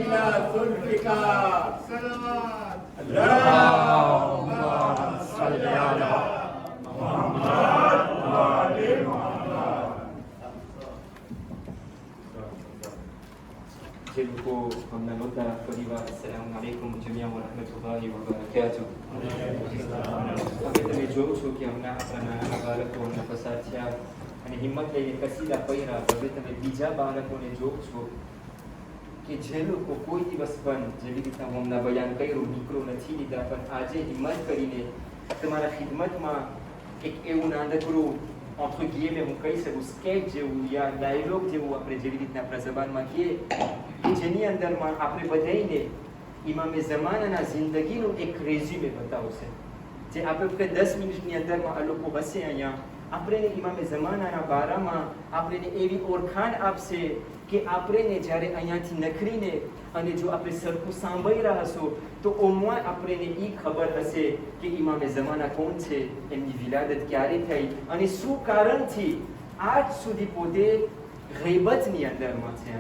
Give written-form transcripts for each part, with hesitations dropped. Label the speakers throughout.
Speaker 1: إلى ذلك
Speaker 2: صلوات
Speaker 1: اللهم صل على محمد وآل محمد.
Speaker 3: جلكو قمنا نوتا فليبا السلام عليكم جميعا ورحمة الله وبركاته. أبدا بجوشو كي أمنا أقرنا أبارك ونفساتيا أنا همت لي كسيدا بيرا أبدا بيجا بارك ونجوشو कि जेलो को कोई दिवस पण जेवी रीतना હું હમણાં બયાન કર્યું નીકળો નથી લીધા પણ આજે હિંમત કરીને તમારા ખિદમતમાં એક એવું નાનકડું entre guillemets હું કહી શકું સ્કેચ જેવું યા ડાયલોગ જેવું આપણે જેવી રીતના આપણા જબાનમાં કહીએ કે જેની અંદરમાં આપણે બધાઈને ઇમામે ઝમાનાના જિંદગીનું એક રેઝ્યુમે બતાવશે જે આપણે ફક્ત 10 મિનિટની અંદરમાં આ લોકો હશે અહીંયા આપણે ઇમામે ઝમાનાના બારામાં આપણે એવી ઓળખાણ આપશે કે આપણે જ્યારે અહીંયાથી નખરીને અને જો આપણે સરખું સાંભળી રહ્યા હશો તો ઓમવા આપણે એ ખબર હશે કે ઇમામે ઝમાના કોણ છે એમની વિલાદત ક્યારે થઈ અને શું કારણથી આજ સુધી પોતે ગૈબતની અંદરમાં છે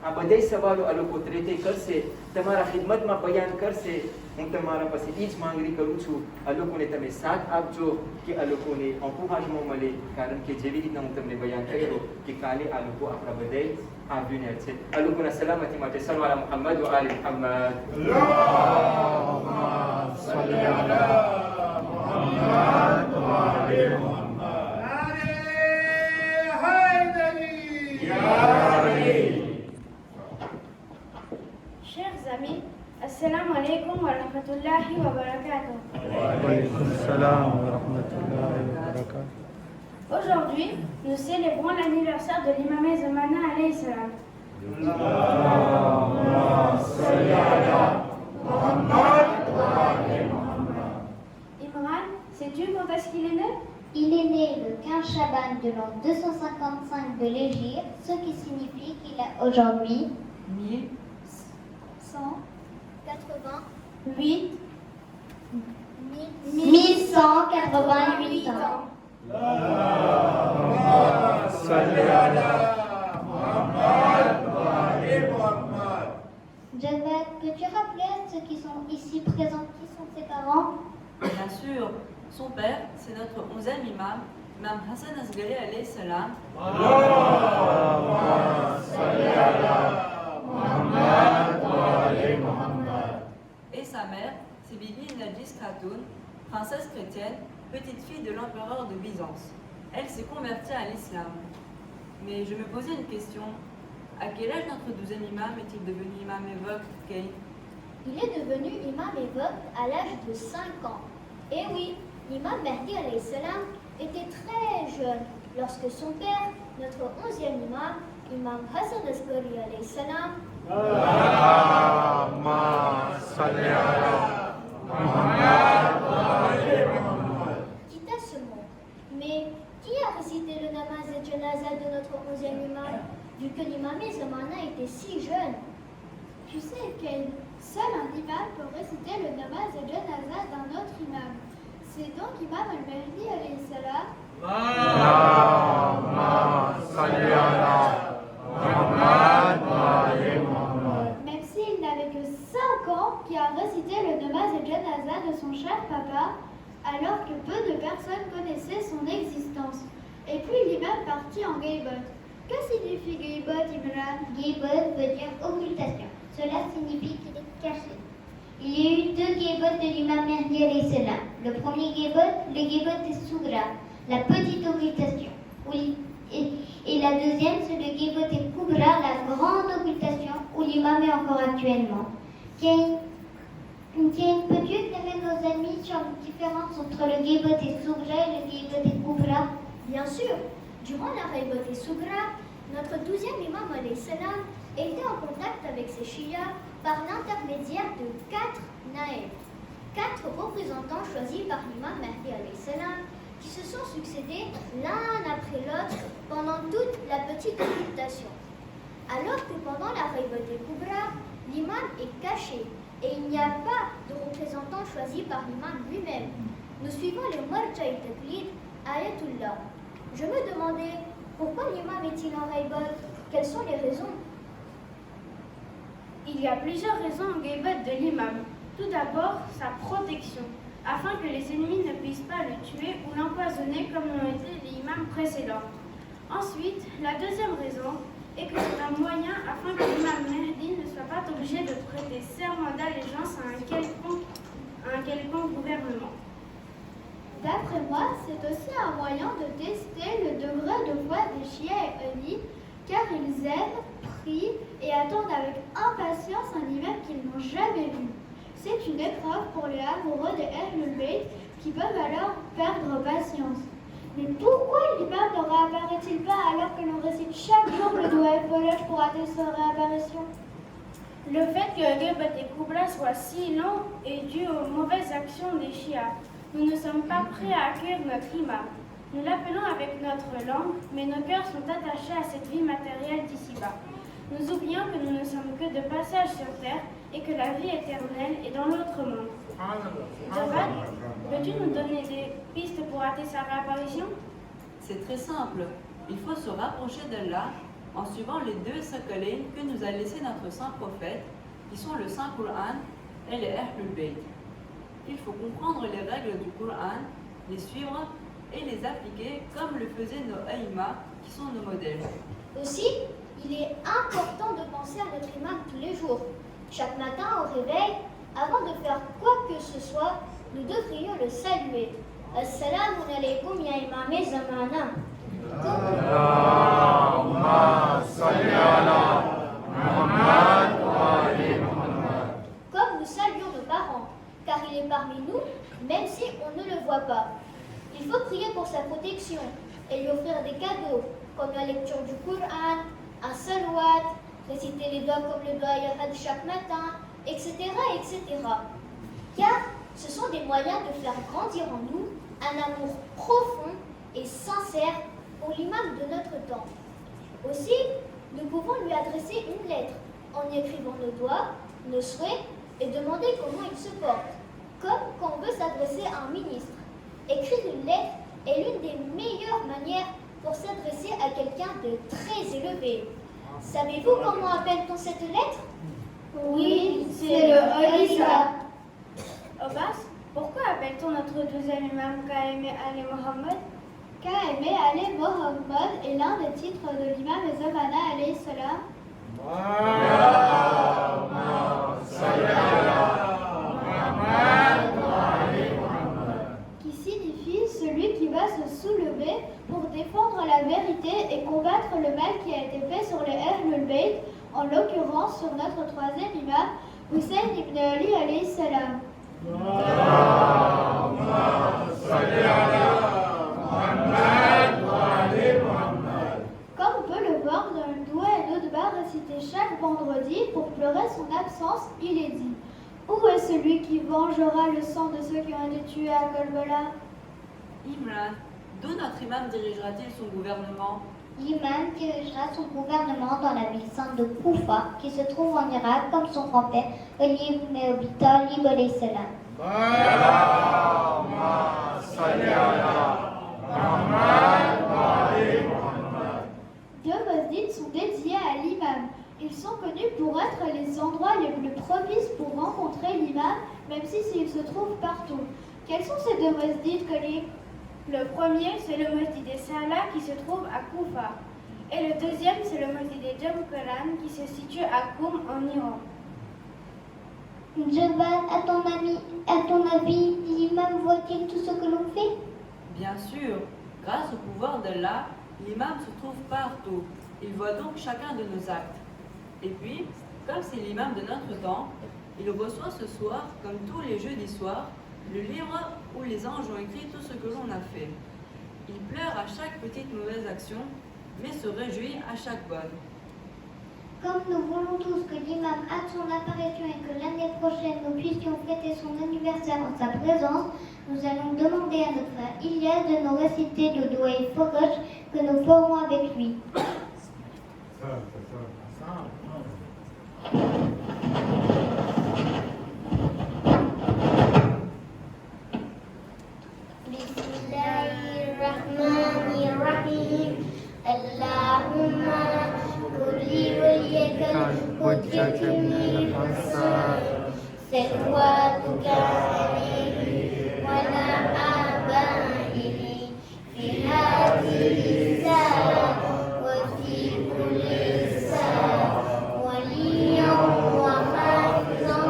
Speaker 3: આ બધાય સવાલો આ લોકો ત્રેતે કરશે તમારા ખિદમતમાં બયાન કરશે હું તમારા પાસે એ જ માંગણી કરું છું આ લોકોને તમે સાથ આપજો કે આ લોકોને encouragement મળે કારણ કે જેવી રીતના હું તમને બયાન કર્યો કે કાલે આ લોકો આપણા બધાય આવ્યું છે આ લોકોના સલામતી માટે સલવાલા મુહમ્મદ વ આલી મુહમ્મદ
Speaker 1: اللهم صل على محمد وآل محمد. يا علي.
Speaker 4: Chers amis, assalamu alaikum wa rahmatullahi wa barakatuh.
Speaker 2: وعليكم السلام ورحمة الله وبركاته.
Speaker 4: Aujourd'hui, nous célébrons l'anniversaire de l'imam Zamana alayhi salam. Imran, sais-tu quand est-ce qu'il est né?
Speaker 5: Il est né le 15 Chaban de l'an 255 de l'Hégire, ce qui signifie qu'il a aujourd'hui
Speaker 4: 1188
Speaker 5: 1188 ans. Javad, peux-tu rappeler à ceux qui sont ici présents qui sont ses parents?
Speaker 6: Bien sûr, son père, c'est notre 11e imam, Imam Hassan Asghari alayhi salam. Et sa mère, c'est Bibi Najis Khatoun, princesse chrétienne, petite fille de l'empereur de Byzance. Elle s'est convertie à l'islam. Mais je me posais une question. À quel âge notre 12e imam est-il devenu imam évoque, Kate?
Speaker 5: Il est devenu imam évoque à l'âge de 5 ans. Et oui, l'imam Mahdi alayhi salam était très jeune lorsque son père, notre 11e imam, Imam Hassan Asghari alayhi salam, quitta ce monde. Mais qui a récité le namaz et janaza de notre 11e imam, vu que l'imam Zamana était si jeune?
Speaker 4: Tu sais quel seul un imam peut réciter le namaz et janaza d'un autre imam. C'est donc Imam al-Mahdi alayhi salam. Même s'il n'avait que 5 ans, qui a récité le namaz et janaza de son cher papa, alors que peu de personnes connaissaient son existence. Et puis l'imam partit en Gaybot. Que signifie Gaybot, Imran?
Speaker 5: Gaybot veut dire occultation. Cela signifie qu'il est caché. Il y a eu 2 Gaybot de l'imam Mahdi alayhi salam. Le premier Gaybot, le Gaybot est Sougra, la petite occultation. Et la deuxième, c'est le Gaybot et Kubra, la grande occultation, où l'imam est encore actuellement. Kane, peux-tu éclairer nos amis sur la différence entre le Gaybot et Sougra et le Gaybot et Kubra?
Speaker 4: Bien sûr, durant la Gaybot et Sougra, notre 12e imam alayhi salam était en contact avec ses Shia par l'intermédiaire de 4 naïfs, 4 représentants choisis par l'imam Mahdi alayhi salam qui se sont succédés l'un après l'autre pendant toute la petite occultation. Alors que pendant la Gaybot et Kubra, l'imam est caché et il n'y a pas de représentant choisi par l'imam lui-même. Nous suivons les Marja'i Taqlid Ayatullah. Je me demandais pourquoi l'imam est-il en Gaybot? Quelles sont les raisons?
Speaker 7: Il y a plusieurs raisons au guébot de l'imam. Tout d'abord, sa protection, afin que les ennemis ne puissent pas le tuer ou l'empoisonner comme l'ont été les imams précédents. Ensuite, la deuxième raison est que c'est un moyen afin que l'imam Mahdi ne soit pas obligé de prêter serment d'allégeance à un quelconque gouvernement.
Speaker 4: D'après moi, c'est aussi un moyen de tester le degré de foi des chiites et sunnites, car ils aiment, prient et attendent avec impatience un imam qu'ils n'ont jamais vu. C'est une épreuve pour les amoureux de Ahlul Bayt qui peuvent alors perdre patience. Mais pourquoi l'imam ne réapparaît-il pas alors que l'on récite chaque jour le doigt Foloj pour attester sa réapparition?
Speaker 7: Le fait que Guébot et Koubla soient si longs est dû aux mauvaises actions des chiites. Nous ne sommes pas prêts à accueillir notre imam. Nous l'appelons avec notre langue, mais nos cœurs sont attachés à cette vie matérielle d'ici-bas. Nous oublions que nous ne sommes que de passage sur terre et que la vie éternelle est dans l'autre monde. Javad, peux-tu nous donner des pistes pour hâter sa réapparition?
Speaker 6: C'est très simple. Il faut se rapprocher d'Allah en suivant les deux sakalain que nous a laissés notre saint prophète, qui sont le Saint Coran et les Ahlul Bayt. Il faut comprendre les règles du Coran, les suivre et les appliquer comme le faisaient nos aïmas, qui sont nos modèles.
Speaker 4: Aussi, il est important de penser à notre imam tous les jours. Chaque matin au réveil, avant de faire quoi que ce soit, nous devrions le saluer. Assalamu alaikum ya imam zamana.
Speaker 1: Allahumma salli ala Muhammad wa ali Muhammad.
Speaker 4: Comme nous saluons nos parents, car il est parmi nous, même si on ne le voit pas. Il faut prier pour sa protection et lui offrir des cadeaux, comme la lecture du Coran, un salawat, réciter les doigts comme le doigt Yahad chaque matin, etc., etc. Car ce sont des moyens de faire grandir en nous un amour profond et sincère pour l'imam de notre temps. Aussi, nous pouvons lui adresser une lettre en y écrivant nos doigts, nos souhaits et demander comment il se porte, comme quand on veut s'adresser à un ministre. Écrire une lettre est l'une des meilleures manières pour s'adresser à quelqu'un de très élevé. Savez-vous comment appelle-t-on cette lettre?
Speaker 7: Oui, c'est le Haditha. Abbas, pourquoi appelle-t-on notre deuxième imam Kaeme Ali Mohammed?
Speaker 4: Kaeme Ali Mohammed est l'un des titres de l'imam Zamana alayhi salam.
Speaker 1: Allahumma salli ala Muhammad wa ali Muhammad.
Speaker 4: Qui signifie celui qui va se soulever pour défendre la vérité et combattre le mal qui a été fait sur les Ahlul Bayt, en l'occurrence sur notre troisième imam, Hussein ibn Ali alayhi salam.
Speaker 1: Allahumma salli ala Muhammad wa ali Muhammad.
Speaker 4: Comme on peut le voir dans le doigt et l'Odbar récité chaque vendredi pour pleurer son absence, il est dit: où est celui qui vengera le sang de ceux qui ont été tués à Golgola?
Speaker 6: Imran, d'où notre imam dirigera-t-il son gouvernement?
Speaker 5: L'imam dirigera son gouvernement dans la ville sainte de Koufa, qui se trouve en Irak, comme son grand-père, Ali ibn Abi Talib alayhi salam.
Speaker 1: Allahumma salli ala Muhammad wa ali Muhammad.
Speaker 4: Deux masjids sont dédiés à l'imam. Ils sont connus pour être les endroits les plus propices pour rencontrer l'imam, même s'il se trouve partout. Quels sont ces deux masjids, Khalid?
Speaker 7: Le premier, c'est le masjid des Salah qui se trouve à Koufa. Et le deuxième, c'est le masjid des Jamkalan qui se situe à Koum en Iran.
Speaker 5: Javad, à ton avis, l'imam voit-il tout ce que l'on fait?
Speaker 6: Bien sûr, grâce au pouvoir d'Allah, l'imam se trouve partout. Il voit donc chacun de nos actes. Et puis, comme c'est l'imam de notre temps, il reçoit ce soir, comme tous les jeudis soirs, le livre où les anges ont écrit tout ce que l'on a fait. Il pleure à chaque petite mauvaise action, mais se réjouit à chaque bonne.
Speaker 5: Comme nous voulons tous que l'imam hâte son apparition et que l'année prochaine nous puissions fêter son anniversaire en sa présence, nous allons demander à notre frère Ilyas de nous réciter le doigt et Foloj que nous ferons avec lui.
Speaker 4: Bismillahirrahmanirrahim. Allahumma kulli wali
Speaker 5: عليك الحجة من الأنصار سلواتك عليه وعلى آبائه في هذه الساعة وفي كل ساعة وليا وحافظا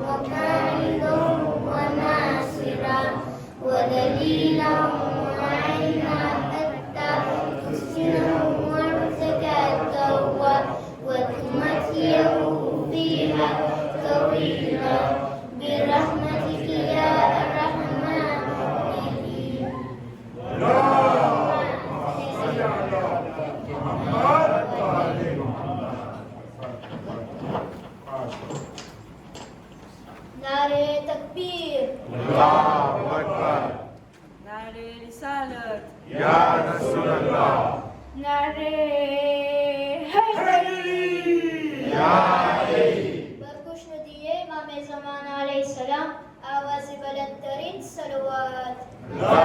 Speaker 5: وقائدا وناصرا ودليلا وعينا حتى تسكنه وارتكى وتمتعه فيها طويلا برحمتك يا أرحم الراحمين. नारे तकबीर
Speaker 1: Allahu Akbar.
Speaker 6: नारे रिसालत
Speaker 1: Ya Rasulullah.
Speaker 7: नारे Hydari
Speaker 1: Ya Ali.
Speaker 5: बरखुशनुदीए इमाम ज़मान अलैहिस्सलाम आवाज़ बुलंद तरीन सलवात।
Speaker 1: La